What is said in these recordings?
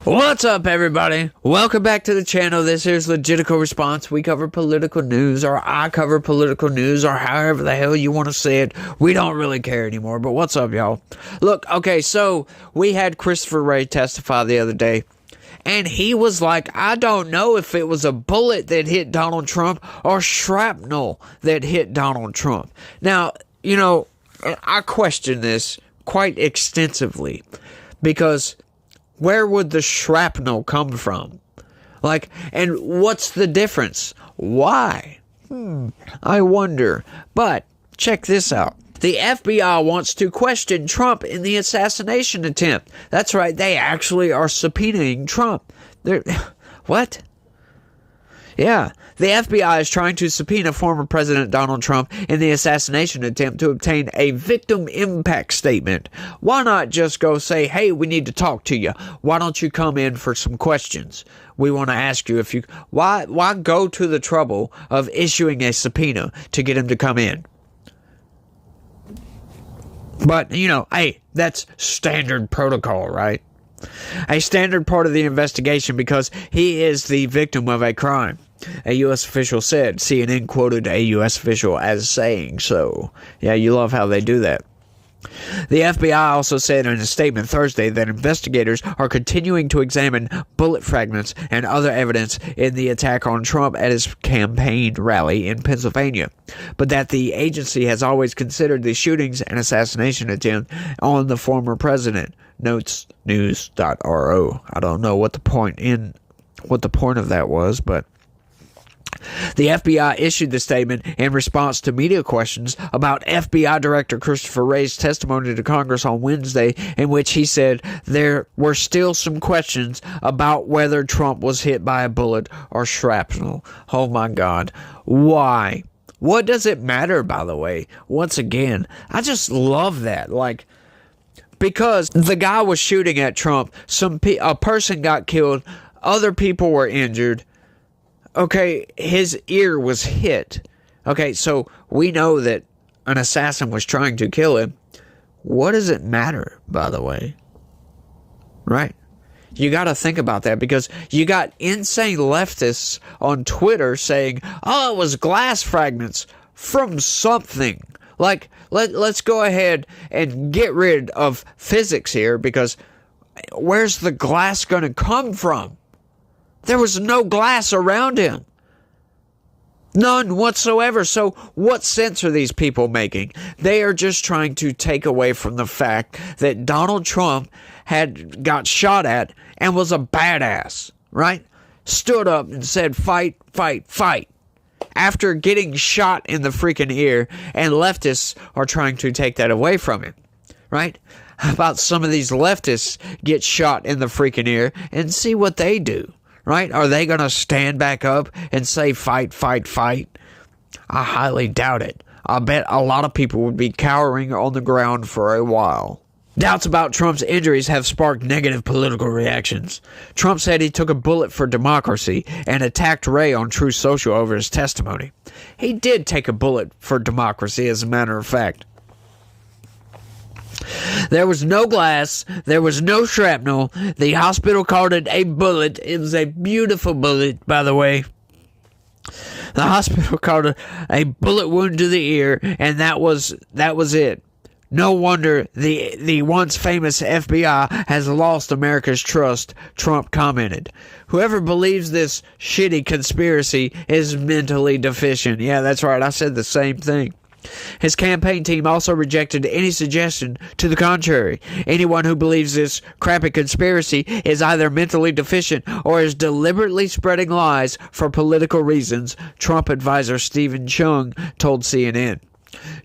What's up, everybody? Welcome back to the channel. This is Legitical Response. We cover political news, or I cover political news, or however the hell you want to say it. We don't really care anymore, but what's up, y'all? Look, okay, so we had Christopher Wray testify the other day, and he was like, I don't know if it was a bullet that hit Donald Trump or shrapnel that hit Donald Trump. Now, you know, I question this quite extensively, because where would the shrapnel come from? Like, and what's the difference? Why? I wonder. But check this out. The FBI wants to question Trump in the assassination attempt. That's right, they actually are subpoenaing Trump. What? Yeah, the FBI is trying to subpoena former President Donald Trump in the assassination attempt to obtain a victim impact statement. Why not just go say, hey, we need to talk to you. Why don't you come in for some questions? We want to ask you if you... Why go to the trouble of issuing a subpoena to get him to come in? But, you know, hey, that's standard protocol, right? A standard part of the investigation, because he is the victim of a crime, a U.S. official said. CNN quoted a U.S. official as saying so. Yeah, you love how they do that. The FBI also said in a statement Thursday that investigators are continuing to examine bullet fragments and other evidence in the attack on Trump at his campaign rally in Pennsylvania, but that the agency has always considered the shootings an assassination attempt on the former president. Notes news.ro. I don't know what the point of that was, but the FBI issued the statement in response to media questions about FBI Director Christopher Wray's testimony to Congress on Wednesday, in which he said there were still some questions about whether Trump was hit by a bullet or shrapnel. Oh my God. Why? What does it matter, by the way? Once again, I just love that. Like, because the guy was shooting at Trump, a person got killed, other people were injured. Okay, his ear was hit. Okay, so we know that an assassin was trying to kill him. What does it matter, by the way? Right? You got to think about that, because you got insane leftists on Twitter saying, oh, it was glass fragments from something. Like, let's go ahead and get rid of physics here, because where's the glass going to come from? There was no glass around him. None whatsoever. So what sense are these people making? They are just trying to take away from the fact that Donald Trump got shot at and was a badass, right? Stood up and said, fight, fight, fight, after getting shot in the freaking ear, and leftists are trying to take that away from him, right? How about some of these leftists get shot in the freaking ear and see what they do? Right? Are they going to stand back up and say, fight, fight, fight? I highly doubt it. I bet a lot of people would be cowering on the ground for a while. Doubts about Trump's injuries have sparked negative political reactions. Trump said he took a bullet for democracy and attacked Wray on Truth Social over his testimony. He did take a bullet for democracy, as a matter of fact. There was no glass. There was no shrapnel. The hospital called it a bullet. It was a beautiful bullet, by the way. The hospital called it a bullet wound to the ear, and that was it. No wonder the once famous FBI has lost America's trust, Trump commented. Whoever believes this shitty conspiracy is mentally deficient. Yeah, that's right. I said the same thing. His campaign team also rejected any suggestion to the contrary. Anyone who believes this crappy conspiracy is either mentally deficient or is deliberately spreading lies for political reasons, Trump advisor Stephen Chung told CNN.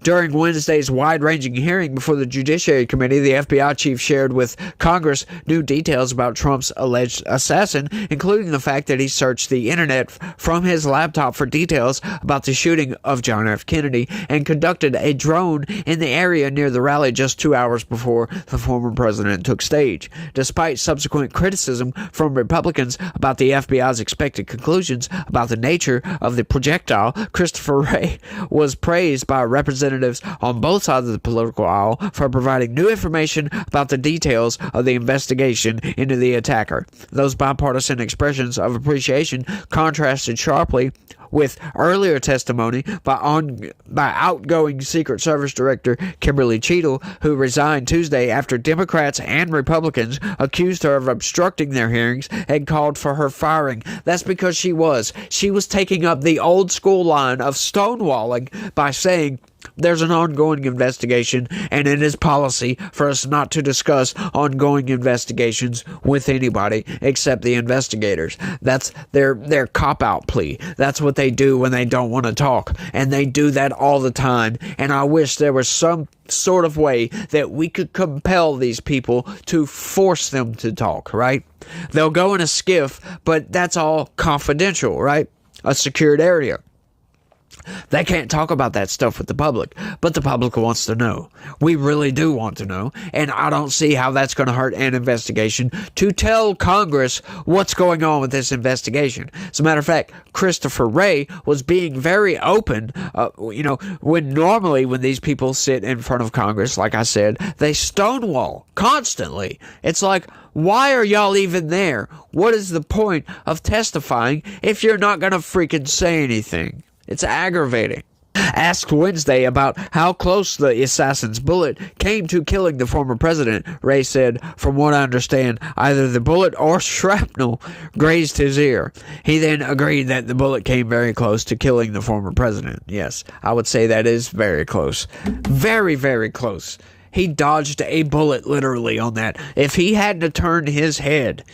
During Wednesday's wide-ranging hearing before the Judiciary Committee, the FBI chief shared with Congress new details about Trump's alleged assassin, including the fact that he searched the internet from his laptop for details about the shooting of John F. Kennedy and conducted a drone in the area near the rally just 2 hours before the former president took stage. Despite subsequent criticism from Republicans about the FBI's expected conclusions about the nature of the projectile, Christopher Wray was praised by representatives on both sides of the political aisle for providing new information about the details of the investigation into the attacker. Those bipartisan expressions of appreciation contrasted sharply with earlier testimony by outgoing Secret Service Director Kimberly Cheadle, who resigned Tuesday after Democrats and Republicans accused her of obstructing their hearings and called for her firing. That's because she was taking up the old school line of stonewalling by saying there's an ongoing investigation, and it is policy for us not to discuss ongoing investigations with anybody except the investigators. That's their cop-out plea. That's what they do when they don't want to talk, and they do that all the time. And I wish there was some sort of way that we could compel these people to force them to talk, right? They'll go in a skiff, but that's all confidential, right? A secured area. They can't talk about that stuff with the public, but the public wants to know. We really do want to know, and I don't see how that's going to hurt an investigation to tell Congress what's going on with this investigation. As a matter of fact, Christopher Wray was being very open. When these people sit in front of Congress, like I said, they stonewall constantly. It's like, why are y'all even there? What is the point of testifying if you're not going to freaking say anything? It's aggravating. Asked Wednesday about how close the assassin's bullet came to killing the former president, Wray said, "From what I understand, either the bullet or shrapnel grazed his ear." He then agreed that the bullet came very close to killing the former president. Yes, I would say that is very close. Very, very close. He dodged a bullet literally on that. If he hadn't turned his head,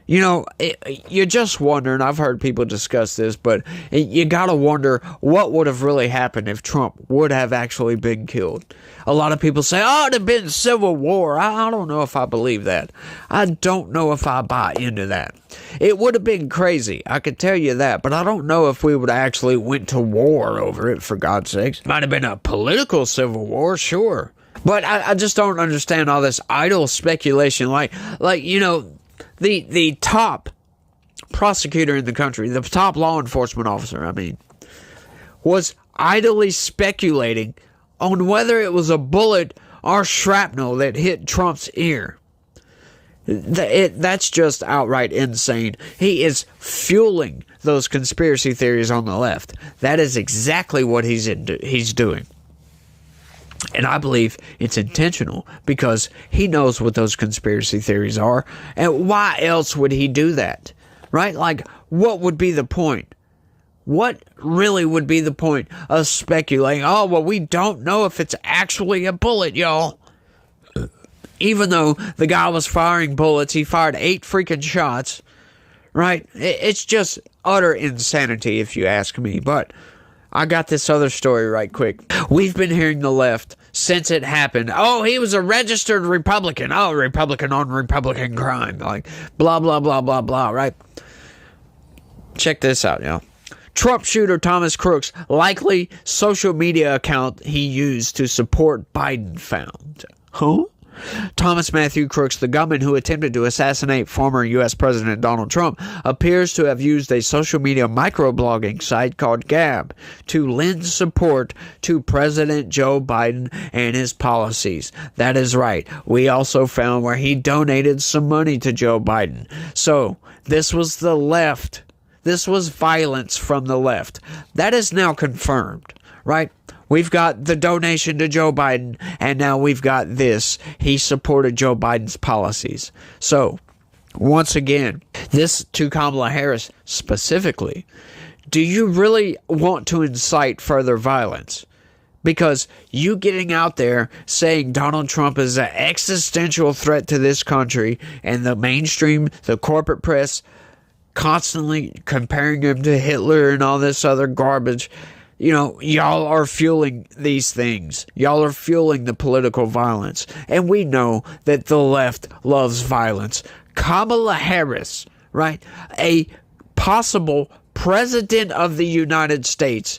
you're just wondering. I've heard people discuss this, but you gotta wonder what would have really happened if Trump would have actually been killed. A lot of people say, oh, it'd have been civil war. I don't know if I believe that. I don't know if I buy into that. It would have been crazy, I could tell you that, but I don't know if we would have actually went to war over it, for God's sakes. Might have been a political civil war, sure. But I just don't understand all this idle speculation. The top prosecutor in the country, the top law enforcement officer, was idly speculating on whether it was a bullet or shrapnel that hit Trump's ear. That's just outright insane. He is fueling those conspiracy theories on the left. That is exactly what he's doing. And I believe it's intentional because he knows what those conspiracy theories are. And why else would he do that? Right? Like, what would be the point? What really would be the point of speculating? Oh, well, we don't know if it's actually a bullet, y'all. Even though the guy was firing bullets, he fired 8 freaking shots. Right? It's just utter insanity, if you ask me. But I got this other story right quick. We've been hearing the left since it happened. Oh, he was a registered Republican. Oh, Republican on Republican crime. Like, blah, blah, blah, blah, blah, right? Check this out, y'all. Trump shooter Thomas Crook's likely social media account he used to support Biden found. Huh? Thomas Matthew Crooks, the gunman who attempted to assassinate former U.S. President Donald Trump, appears to have used a social media microblogging site called Gab to lend support to President Joe Biden and his policies. That is right. We also found where he donated some money to Joe Biden. So, this was the left. This was violence from the left. That is now confirmed, right? We've got the donation to Joe Biden, and now we've got this. He supported Joe Biden's policies. So, once again, this to Kamala Harris specifically. Do you really want to incite further violence? Because you getting out there saying Donald Trump is an existential threat to this country, and the mainstream, the corporate press, constantly comparing him to Hitler and all this other garbage. Y'all are fueling these things. Y'all are fueling the political violence. And we know that the left loves violence. Kamala Harris, right? A possible president of the United States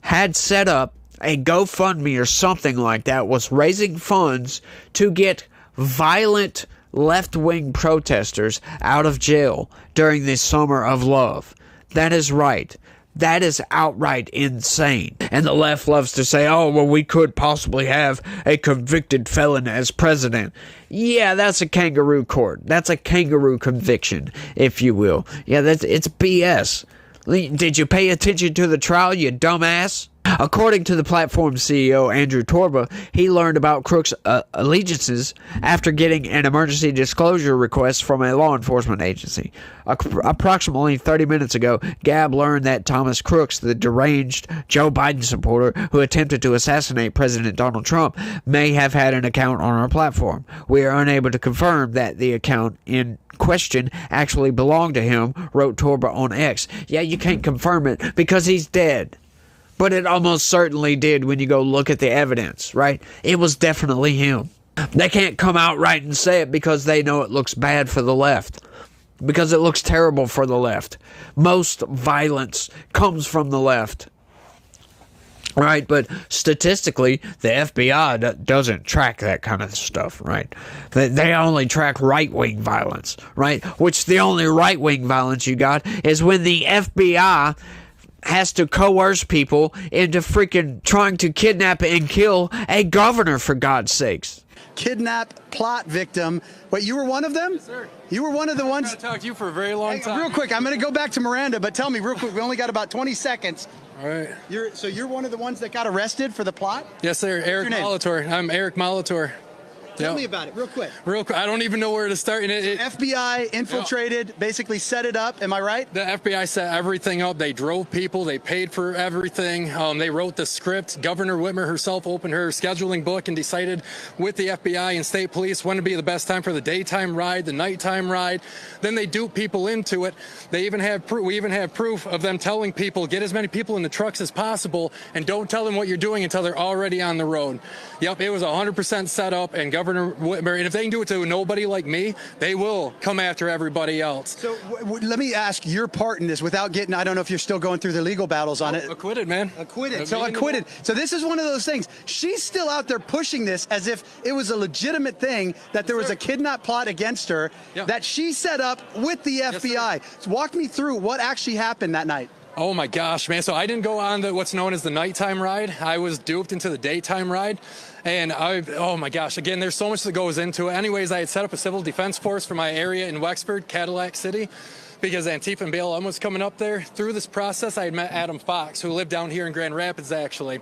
had set up a GoFundMe or something like that, was raising funds to get violent left-wing protesters out of jail during the summer of love. That is right. That is outright insane. And the left loves to say, oh, well, we could possibly have a convicted felon as president. Yeah, that's a kangaroo court. That's a kangaroo conviction, if you will. Yeah, it's BS. Did you pay attention to the trial, you dumbass? According to the platform's CEO, Andrew Torba, he learned about Crook's allegiances after getting an emergency disclosure request from a law enforcement agency. Approximately 30 minutes ago, Gab learned that Thomas Crooks, the deranged Joe Biden supporter who attempted to assassinate President Donald Trump, may have had an account on our platform. We are unable to confirm that the account in question actually belonged to him, wrote Torba on X. Yeah, you can't confirm it because he's dead. But it almost certainly did when you go look at the evidence, right? It was definitely him. They can't come out right and say it because they know it looks bad for the left. Because it looks terrible for the left. Most violence comes from the left. Right, but statistically, the FBI doesn't track that kind of stuff, right? They only track right-wing violence, right? Which the only right-wing violence you got is when the FBI has to coerce people into freaking trying to kidnap and kill a governor, for God's sakes. Kidnap plot victim. Wait, you were one of them? Yes, sir. You were one of the ones? I've talked to you for a very long time. Real quick, I'm going to go back to Miranda, but tell me real quick, we only got about 20 seconds. All right. You're one of the ones that got arrested for the plot? Yes, sir. Eric Molitor. I'm Eric Molitor. Tell me about it, real quick. Real quick. I don't even know where to start. FBI infiltrated, basically set it up. Am I right? The FBI set everything up. They drove people. They paid for everything. They wrote the script. Governor Whitmer herself opened her scheduling book and decided with the FBI and state police when to be the best time for the daytime ride, the nighttime ride. Then they dupe people into it. They even have we even have proof of them telling people, get as many people in the trucks as possible and don't tell them what you're doing until they're already on the road. Yep, it was 100% set up, and Governor Whitmer, and if they can do it to nobody like me, they will come after everybody else. So let me ask your part in this without getting, I don't know if you're still going through the legal battles on it. Acquitted, man. Acquitted. So acquitted. So this is one of those things. She's still out there pushing this as if it was a legitimate thing, that there was a kidnap plot against her that she set up with the FBI. So walk me through what actually happened that night. Oh my gosh, man. So I didn't go on what's known as the nighttime ride. I was duped into the daytime ride. And oh my gosh, again, there's so much that goes into it. Anyways, I had set up a civil defense force for my area in Wexford, Cadillac City, because Antifa and BLM was coming up there. Through this process, I had met Adam Fox, who lived down here in Grand Rapids, actually.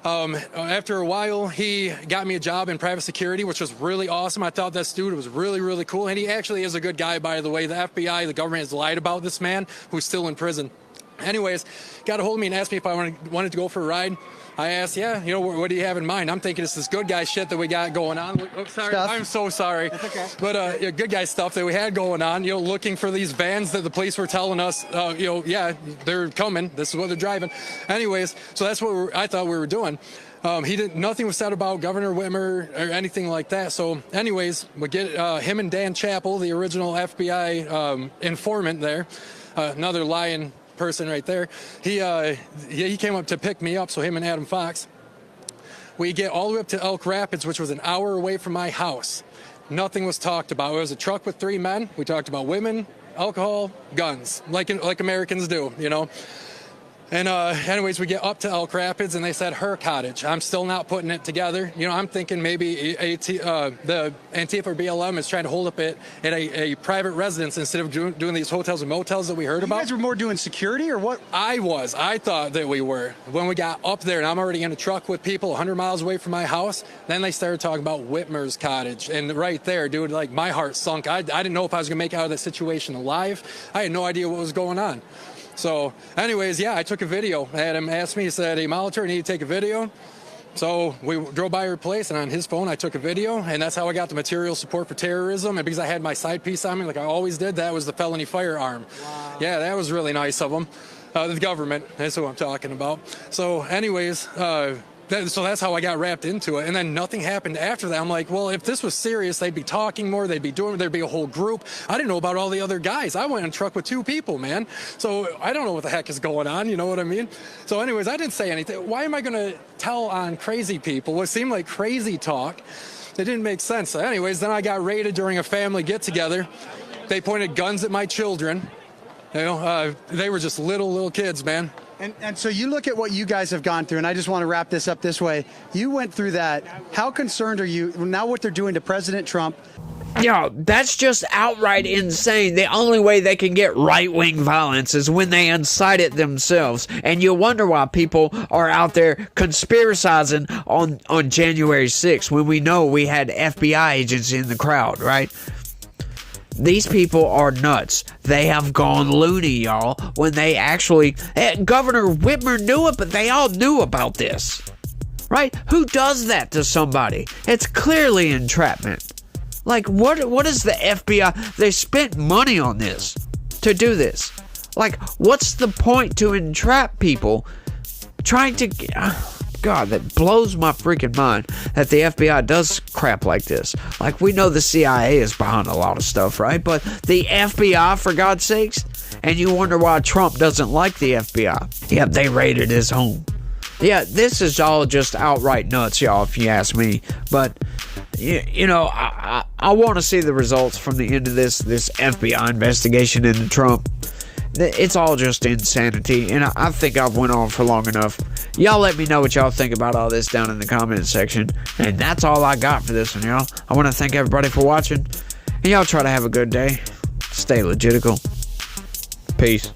After a while, he got me a job in private security, which was really awesome. I thought this dude was really, really cool. And he actually is a good guy, by the way. The FBI, the government has lied about this man who's still in prison. Anyways, got a hold of me and asked me if I wanted to go for a ride. I asked, yeah, you know, what do you have in mind? I'm thinking it's this good guy shit that we got going on. Oh, sorry, I'm so sorry. That's okay. But good guy stuff that we had going on, you know, looking for these vans that the police were telling us, you know, yeah, they're coming. This is what they're driving. Anyways, so that's what I thought we were doing. Nothing was said about Governor Whitmer or anything like that. So anyways, we get him and Dan Chappell, the original FBI informant there, another lying person right there. He came up to pick me up, so him and Adam Fox. We get all the way up to Elk Rapids, which was an hour away from my house. Nothing was talked about. It was a truck with 3 men. We talked about women, alcohol, guns, like Americans do, you know. And anyways, we get up to Elk Rapids, and they said her cottage. I'm still not putting it together. You know, I'm thinking maybe the Antifa or BLM is trying to hold up it at a private residence instead of doing these hotels and motels that we heard about. You guys were more doing security, or what? I thought that we were. When we got up there, and I'm already in a truck with people 100 miles away from my house, then they started talking about Whitmer's cottage. And right there, dude, like my heart sunk. I didn't know if I was going to make it out of that situation alive. I had no idea what was going on. So anyways, yeah, I took a video. Adam asked me, he said, hey, Molitor, I need to take a video. So we drove by her place, and on his phone, I took a video, and that's how I got the material support for terrorism. And because I had my side piece on me, like I always did, that was the felony firearm. Wow. Yeah, that was really nice of them. The government, that's what I'm talking about. So anyways, so that's how I got wrapped into it. And then nothing happened after that. I'm like, well, if this was serious, they'd be talking more, there'd be a whole group. I didn't know about all the other guys. I went in a truck with 2 people, man. So I don't know what the heck is going on, you know what I mean? So anyways, I didn't say anything. Why am I going to tell on crazy people what seemed like crazy talk? It didn't make sense. So anyways, then I got raided during a family get-together. They pointed guns at my children. They were just little kids, man. And so you look at what you guys have gone through, and I just want to wrap this up this way. You went through that. How concerned are you now what they're doing to President Trump? Yo, that's just outright insane. The only way they can get right-wing violence is when they incite it themselves. And you wonder why people are out there conspiracizing on January 6th when we know we had FBI agents in the crowd, right? These people are nuts. They have gone loony, y'all, when they actually... Governor Whitmer knew it, but they all knew about this. Right? Who does that to somebody? It's clearly entrapment. Like, what is the FBI? They spent money on this to do this. Like, what's the point to entrap people trying to... God, that blows my freaking mind that the FBI does crap like this. Like, we know the CIA is behind a lot of stuff, right? But the FBI, for God's sakes? And you wonder why Trump doesn't like the FBI. Yep, they raided his home. Yeah, this is all just outright nuts, y'all, if you ask me. But, you know, I want to see the results from the end of this FBI investigation into Trump. It's all just insanity, and I think I've went on for long enough. Y'all let me know what y'all think about all this down in the comment section. And that's all I got for this one, y'all. I want to thank everybody for watching. And y'all try to have a good day. Stay legitical. Peace.